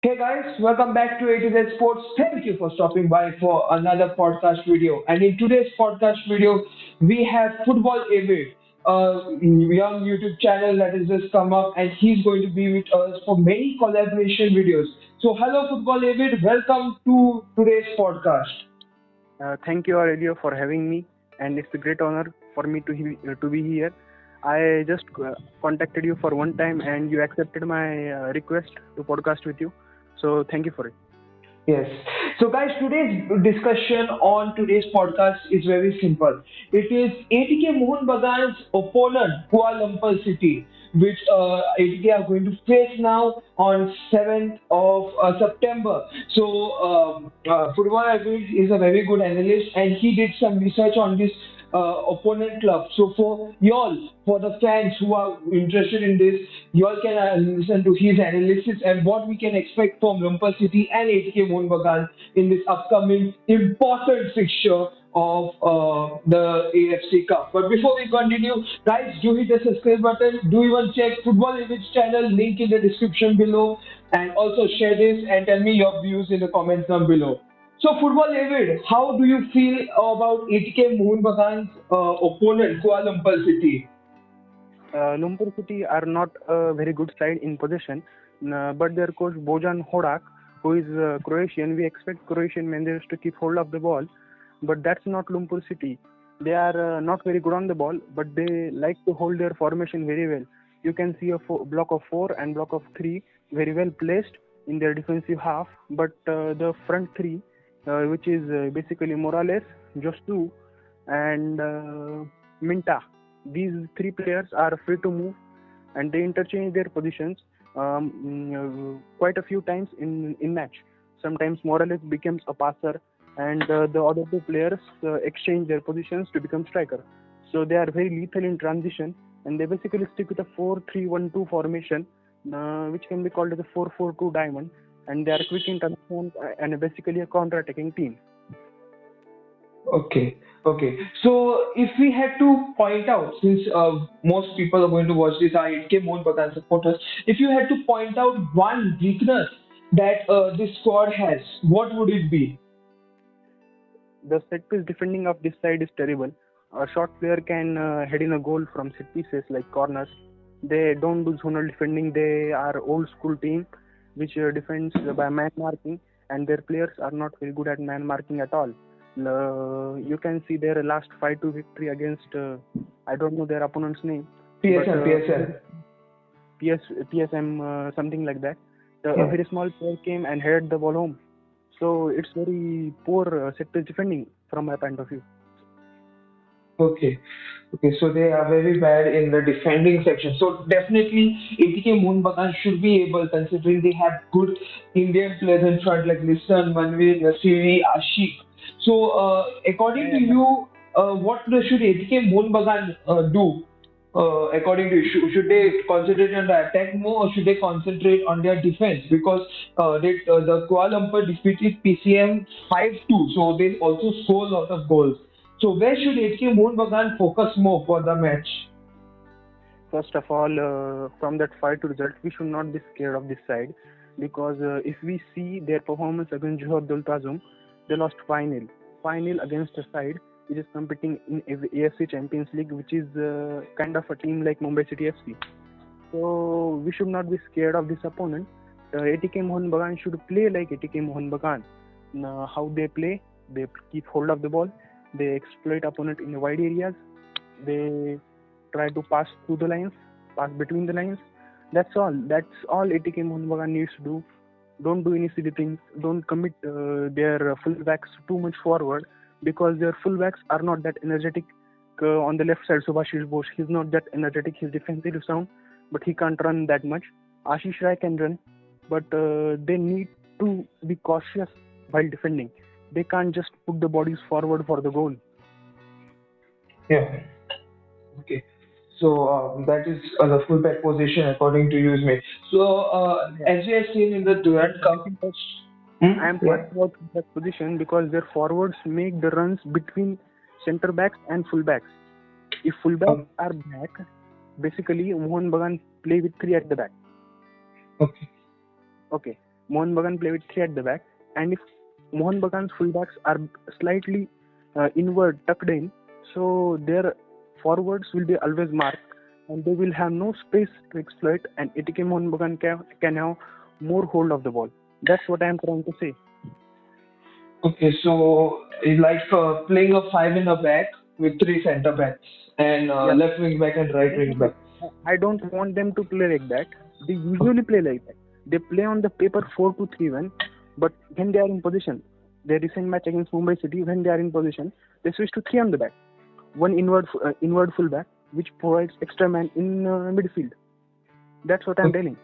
Hey guys, welcome back to ATZ Sports. Thank you for stopping by for another podcast video. And in today's podcast video, we have Football Avid, a young YouTube channel that has just come up, and he's going to be with us for many collaboration videos. So, hello, Football Avid. Welcome to today's podcast. Thank you, Aurelio, for having me, and it's a great honor for me to be here. I just contacted you for one time, and you accepted my request to podcast with you. So thank you for it. Yes. So, guys, today's discussion on today's podcast is very simple. It is ATK Mohun Bagan's opponent, Kuala Lumpur City, which ATK are going to face now on 7th of September. So, Football Avid is a very good analyst, and he did some research on this opponent club. So for y'all, for the fans who are interested in this, y'all can listen to his analysis and what we can expect from Lumper City and ATK Mohun Bagan in this upcoming important fixture of the AFC Cup. But before we continue, guys, do hit the subscribe button. Do even check Football Image channel, link in the description below, and also share this and tell me your views in the comments down below. So, Football David, how do you feel about ATK Mohun Bagan's opponent, Kuala Lumpur City? Lumpur City are not a very good side in possession, but their coach Bojan Hodak, who is Croatian, we expect Croatian managers to keep hold of the ball, but that's not Lumpur City. They are not very good on the ball, but they like to hold their formation very well. You can see a block of 4 and block of 3 very well placed in their defensive half, but the front 3, which is basically Morales, Jostu, and Minta. These 3 players are free to move, and they interchange their positions quite a few times in match. Sometimes Morales becomes a passer, and the other 2 players exchange their positions to become striker. So they are very lethal in transition, and they basically stick with a 4-3-1-2 formation, which can be called as a 4-4-2 diamond, and they are quick in transition and basically a counter-attacking team. Okay, okay. So, if we had to point out, since most people are going to watch this, are ATK Mohun Bagan supporters, if you had to point out one weakness that this squad has, what would it be? The set piece defending of this side is terrible. A short player can head in a goal from set pieces like corners. They don't do zonal defending. They are old school team which defends by man marking, and their players are not very good at man marking at all. You can see their last 5-2 victory against I don't know their opponent's name. PSM, PSM. PSM, something like that. A Yeah. very small player came and headed the ball home. So it's very poor set piece defending from my point of view. Okay. Okay, so they are very bad in the defending section. So definitely ATK Mohun Bagan should be able, considering they have good Indian players in front like Lisan, Manvir, Nasiri, Ashik. So according to you, what should ATK Mohun Bagan do? According to you, should they concentrate on the attack more or should they concentrate on their defense? Because the Kuala Lumpur defeated PCM 5-2, so they also score a lot of goals. So where should ATK Mohun Bagan focus more for the match? First of all, from that 5-2 result, we should not be scared of this side, because if we see their performance against Johor Abdul Tazum, they lost 5-0. 5-0 against a side which is competing in AFC Champions League, which is kind of a team like Mumbai City FC. So we should not be scared of this opponent. ATK Mohun Bagan should play like ATK Mohun Bagan. How they play, they keep hold of the ball, they exploit opponent in the wide areas, they try to pass through the lines, pass between the lines. That's all. That's all ATK Mohun Bagan needs to do. Don't do any silly things. Don't commit their fullbacks too much forward, because their fullbacks are not that energetic. On the left side, Subhashish Bose, he's not that energetic. He's defensive sound, but he can't run that much. Ashish Rai can run, but they need to be cautious while defending. They can't just put the bodies forward for the goal. Yeah. Okay. So that is the fullback position according to you, mate. So as we have seen in the Durand Cup. I am Yeah. talking about that position because their forwards make the runs between centre backs and fullbacks. If fullbacks are back, basically Mohun Bagan play with 3 at the back. Okay. Okay. Mohun Bagan play with 3 at the back, and if Mohun Bagan's fullbacks are slightly inward, tucked in, so their forwards will be always marked, and they will have no space to exploit, and ATK Mohun Bagan can have more hold of the ball. That's what I am trying to say. Okay, so it's like playing a five in a back with three centre backs and Yeah. left wing back and right No, wing no, no. back. I don't want them to play like that. They usually play like that. They play on the paper 4-2-3-1, but when they are in position, their recent match against Mumbai City, when they are in position, they switch to 3 on the back. One inward fullback, which provides extra man in midfield. That's what I'm telling.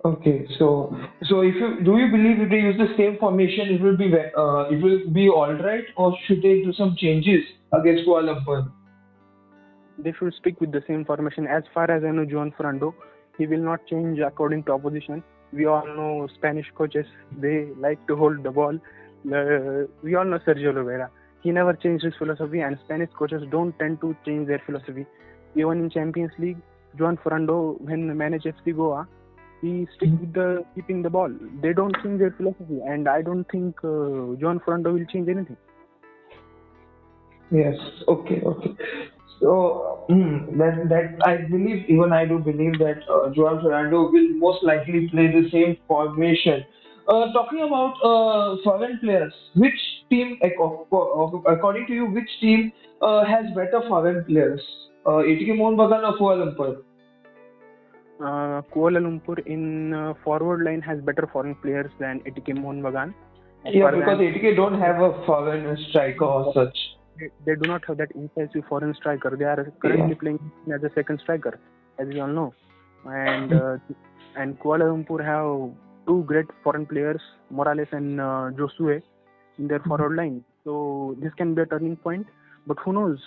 Okay, so if you do you believe if they use the same formation, it will be all right, or should they do some changes against Kuala Lumpur? They should stick with the same formation. As far as I know, Juan Fernando, he will not change according to opposition. We all know Spanish coaches, they like to hold the ball. We all know Sergio Oliveira. He never changed his philosophy, and Spanish coaches don't tend to change their philosophy. Even in Champions League, Juan Fernando, when manage FC Goa, he stick with the keeping the ball. They don't change their philosophy, and I don't think Juan Fernando will change anything. Yes. Okay. Okay. So that I believe, even I do believe that Joao Fernando will most likely play the same formation. Talking about foreign players, which team, according to you, which team has better foreign players? ATK Mohun Bagan or Kuala Lumpur? Kuala Lumpur in forward line has better foreign players than ATK Mohun Bagan. As Yeah, far as because ATK don't have a foreign striker or such. they do not have that incisive foreign striker. They are Yeah. currently playing as a second striker, as we all know. And Kuala Lumpur have two great foreign players, Morales and Josue, in their forward line. So this can be a turning point. But who knows?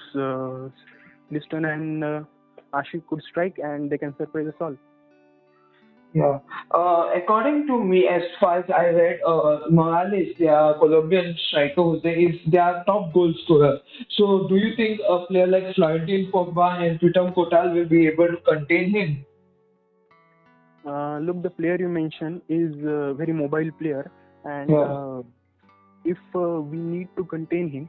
Liston and Ashik could strike, and they can surprise us all. Yeah. According to me, as far as I read, Morales, their Colombian striker, who's there, is their top goal scorer. So, do you think a player like Florentin Pogba and Pritam Kotal will be able to contain him? Look, the player you mentioned is a very mobile player, and Yeah. if we need to contain him,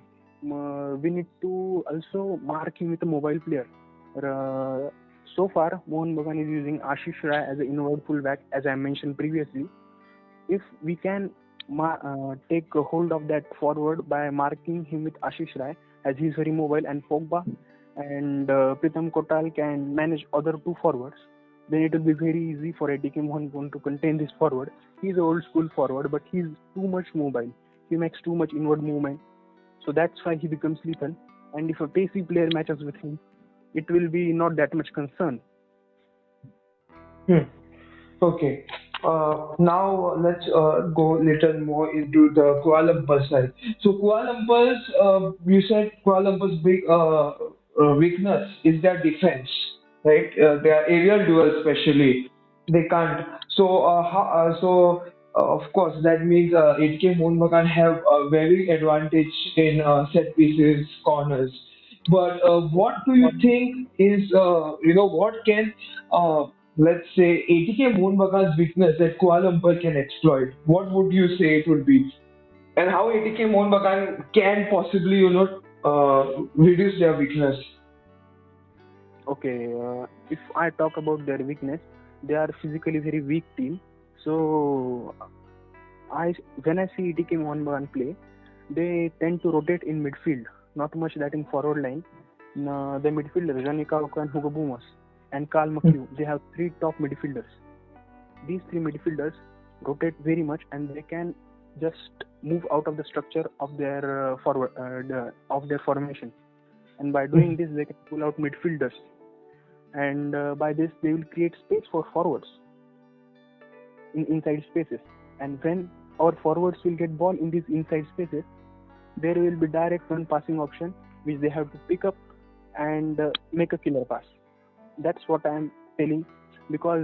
we need to also mark him with a mobile player. Uh, so far, Mohun Bagan is using Ashish Rai as an inward fullback, as I mentioned previously. If we can take a hold of that forward by marking him with Ashish Rai, as he is very mobile, and Pogba and Pritam Kotal can manage other two forwards, then it will be very easy for ATK Mohun Bagan to contain this forward. He's an old school forward, but he's too much mobile. He makes too much inward movement, so that's why he becomes lethal. And if a pacey player matches with him, it will be not that much concern. Hmm. Okay. Now let's go little more into the Kuala Lumpur side. So Kuala Lumpur's, you said Kuala Lumpur's big weakness is their defense, right? Their aerial duel especially, they can't. Of course that means ATK Mohun Bagan have a very advantage in set pieces, corners. But what do you think is, what can let's say ATK Mohun Bagan's weakness that Kuala Lumpur can exploit? What would you say it would be? And how ATK Mohun Bagan can possibly, reduce their weakness? Okay, if I talk about their weakness, they are physically very weak team. So when I see ATK Mohun Bagan play, they tend to rotate in midfield, not much that in forward line. The midfielders, Janika Oka and Hugo Bumas and Karl McHugh, they have three top midfielders. These three midfielders rotate very much, and they can just move out of the structure of their of their formation. And by doing this, they can pull out midfielders, and by this they will create space for forwards in inside spaces. And when our forwards will get ball in these inside spaces, there will be direct run passing option which they have to pick up and make a killer pass. That's what I am telling, because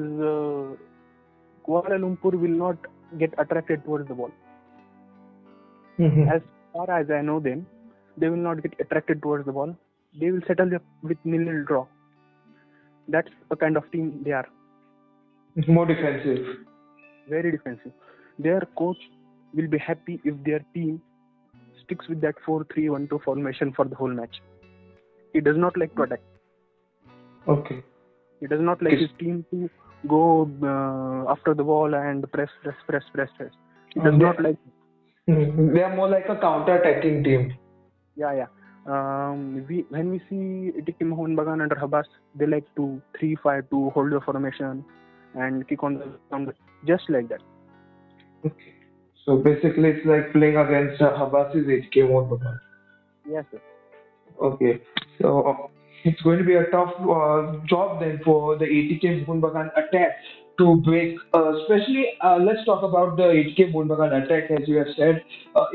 Kuala Lumpur will not get attracted towards the ball. As far as I know them, they will not get attracted towards the ball. They will settle with nil draw. That's the kind of team they are. More defensive. very defensive. Their coach will be happy if their team sticks with that 4-3-1-2 formation for the whole match. He does not like to attack. Okay. He does not like his team to go after the ball and press. He does not like. They are more like a counter-attacking team. Yeah. When we see ATK Mohun Bagan under Habas, they like to 3-5-2, hold the formation and kick on the ground, just like that. Okay. So basically, it's like playing against Habas's ATK Mohun Bagan. Yes, sir. Okay. So it's going to be a tough job then for the ATK Mohun Bagan attack to break. Especially, let's talk about the ATK Mohun Bagan attack, as you have said.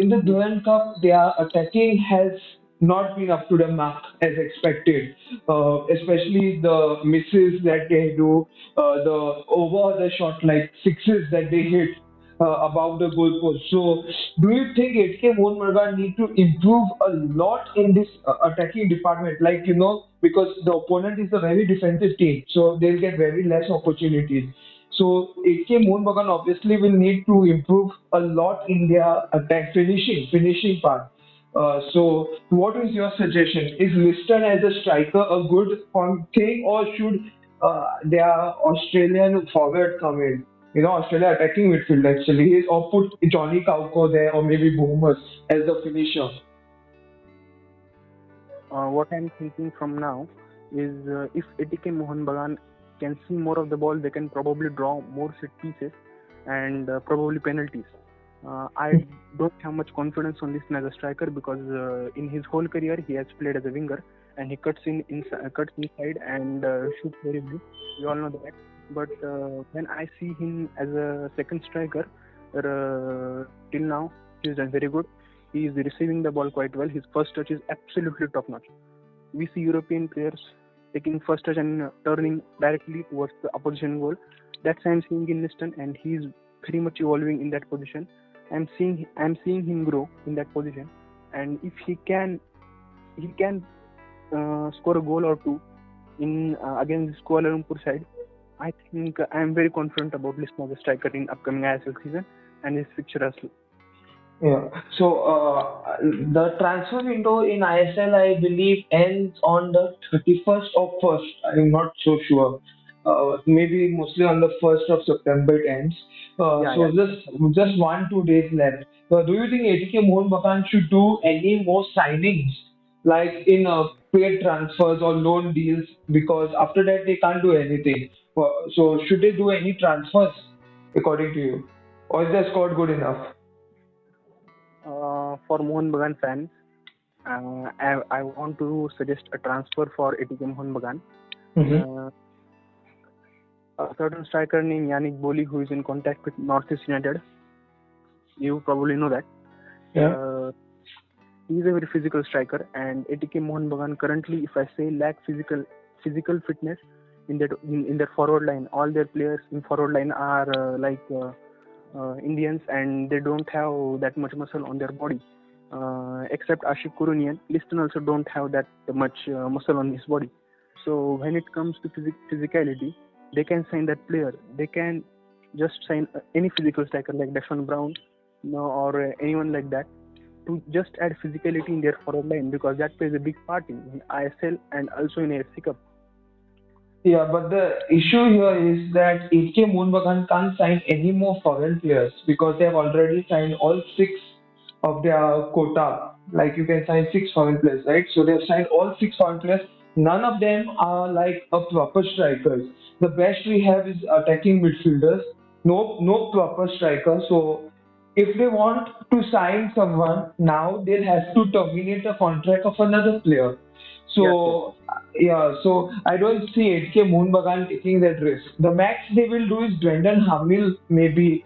In the Duran Cup, their attacking has not been up to the mark as expected. Especially the misses that they do, the over the shot like sixes that they hit above the goalpost. So, do you think ATK Mohun Bagan need to improve a lot in this attacking department? Like, because the opponent is a very defensive team, so they'll get very less opportunities. So, ATK Mohun Bagan obviously will need to improve a lot in their attack finishing part. So, what is your suggestion? Is Liston as a striker a good thing, or should their Australian forward come in? Australia attacking midfield actually, or put Johnny Kauko there, or maybe Boomers as the finisher. What I'm thinking from now is if ATK Mohun Bagan can see more of the ball, they can probably draw more set pieces and probably penalties. I don't have much confidence on this as a striker because in his whole career he has played as a winger and he cuts inside and shoots very good. We all know that. But when I see him as a second striker, till now he's done very good. He is receiving the ball quite well. His first touch is absolutely top notch. We see European players taking first touch and turning directly towards the opposition goal. That's I'm seeing in Liston, and he's very much evolving in that position. I'm seeing him grow in that position, and if he can score a goal or two in against Kuala Lumpur side, I think I'm very confident about Liston as a striker in upcoming ISL season and his fixture as well. Yeah. So the transfer window in ISL, I believe, ends on the 31st of first. I'm not so sure. Maybe mostly on the 1st of September it ends. So just 1-2 days left. Do you think ATK Mohun Bagan should do any more signings, like in paid transfers or loan deals? Because after that they can't do anything. So should they do any transfers, according to you, or is their squad good enough? For Mohun Bagan fans, I want to suggest a transfer for ATK Mohun Bagan. A certain striker named Yannick Boli, who is in contact with Northeast United. You probably know that. Yeah. He is a very physical striker, and ATK Mohun Bagan currently, if I say, lack physical fitness in their forward line. All their players in forward line are Indians, and they don't have that much muscle on their body. Except Ashik Kurunian, Liston also don't have that much muscle on his body. So when it comes to physicality, they can sign that player. They can just sign any physical striker like Deshaun Brown, or anyone like that, to just add physicality in their forward line, because that plays a big part in ISL and also in AFC Cup. Yeah, but the issue here is that ATK Mohun Bagan can't sign any more foreign players because they have already signed all six of their quota. Like, you can sign six foreign players, right? So they have signed all six foreign players. None of them are like a proper strikers. The best we have is attacking midfielders. No proper striker. So if they want to sign someone now, they'll have to terminate the contract of another player. So so I don't see ATK Mohun Bagan taking that risk. The max they will do is Brendan Hamil maybe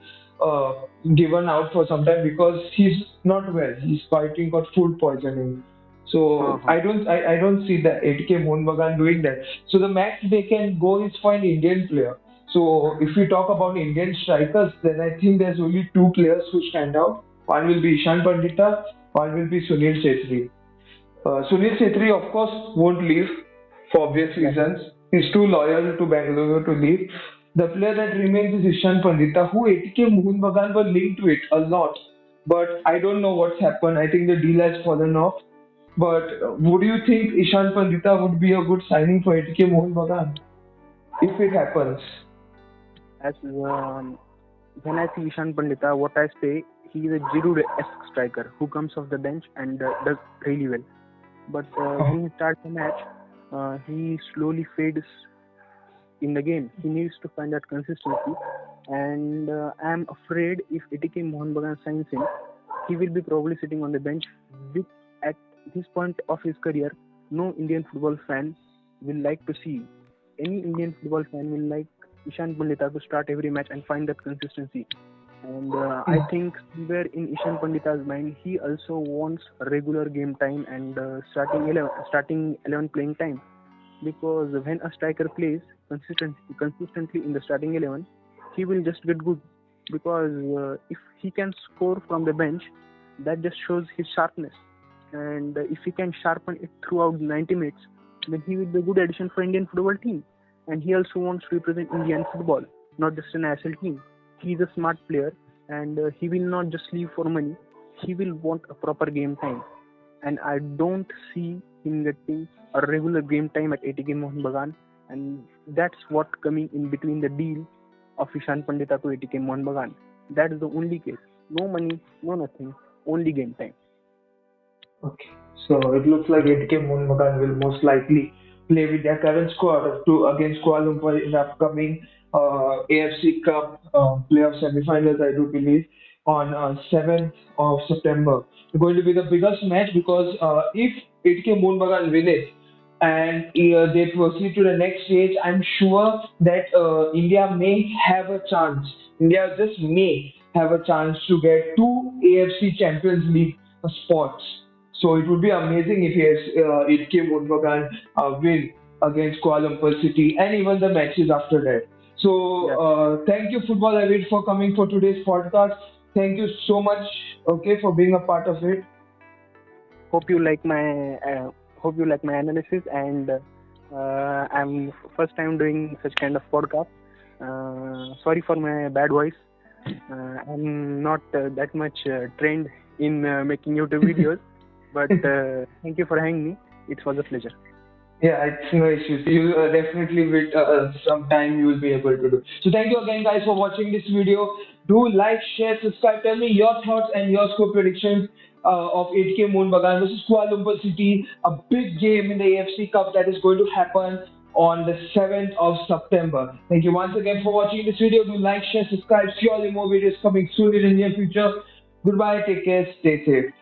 given out for some time because he's not well. He's fighting got food poisoning. So I don't see that ATK Mohun Bagan doing that. So the max they can go is for an Indian player. So if we talk about Indian strikers, then I think there's only two players who stand out. One will be Ishan Pandita, one will be Sunil Chhetri. Sunil Chhetri, of course, won't leave for obvious reasons. He's too loyal to Bengaluru to leave. The player that remains is Ishan Pandita, who ATK Mohun Bagan were linked to it a lot. But I don't know what's happened. I think the deal has fallen off. But would you think Ishan Pandita would be a good signing for ATK Mohun Bagan if it happens? As when I see Ishan Pandita, what I say, he is a Giroud-esque striker who comes off the bench and does really well. But when he starts the match, he slowly fades in the game. He needs to find that consistency, and I am afraid if ATK Mohun Bagan signs him, he will be probably sitting on the bench. Which at this point of his career, no Indian football fan will like to see. Any Indian football fan will like Ishan Pandita to start every match and find that consistency. And I think somewhere in Ishan Pandita's mind, he also wants regular game time and starting 11 playing time. Because when a striker plays consistently in the starting 11, he will just get good. Because if he can score from the bench, that just shows his sharpness. And if he can sharpen it throughout 90 minutes, then he will be a good addition for Indian football team. And he also wants to represent Indian football, not just an national team. He is a smart player, and he will not just leave for money. He will want a proper game time, and I don't see him getting a regular game time at ATK Mohun Bagan, and that's what coming in between the deal of Ishan Pandita to ATK Mohun Bagan. That is the only case. No money, no nothing, only game time. Okay. So it looks like ATK Mohun Bagan will most likely play with their current squad to against Kuala Lumpur in the upcoming AFC Cup playoff semi-finals, I do believe, on 7th of September. It's going to be the biggest match because if ATK Mohun Bagan win it and they proceed to the next stage, I'm sure that India may have a chance. India just may have a chance to get two AFC Champions League spots. So it would be amazing if ATK Mohun Bagan win against Kuala Lumpur City and even the matches after that. So Yeah. thank you, Football Avid, for coming for today's podcast. Thank you so much, okay, for being a part of it. Hope you like my hope you like my analysis, and I'm first time doing such kind of podcast. Sorry for my bad voice. I'm not that much trained in making YouTube videos, but thank you for having me. It was a pleasure. Yeah, it's no issues. You definitely with some time you will be able to do. So thank you again, guys, for watching this video. Do like, share, subscribe. Tell me your thoughts and your score predictions of ATK Mohun Bagan versus Kuala Lumpur City. A big game in the AFC Cup that is going to happen on the 7th of September. Thank you once again for watching this video. Do like, share, subscribe. Surely more videos coming soon in the near future. Goodbye. Take care. Stay safe.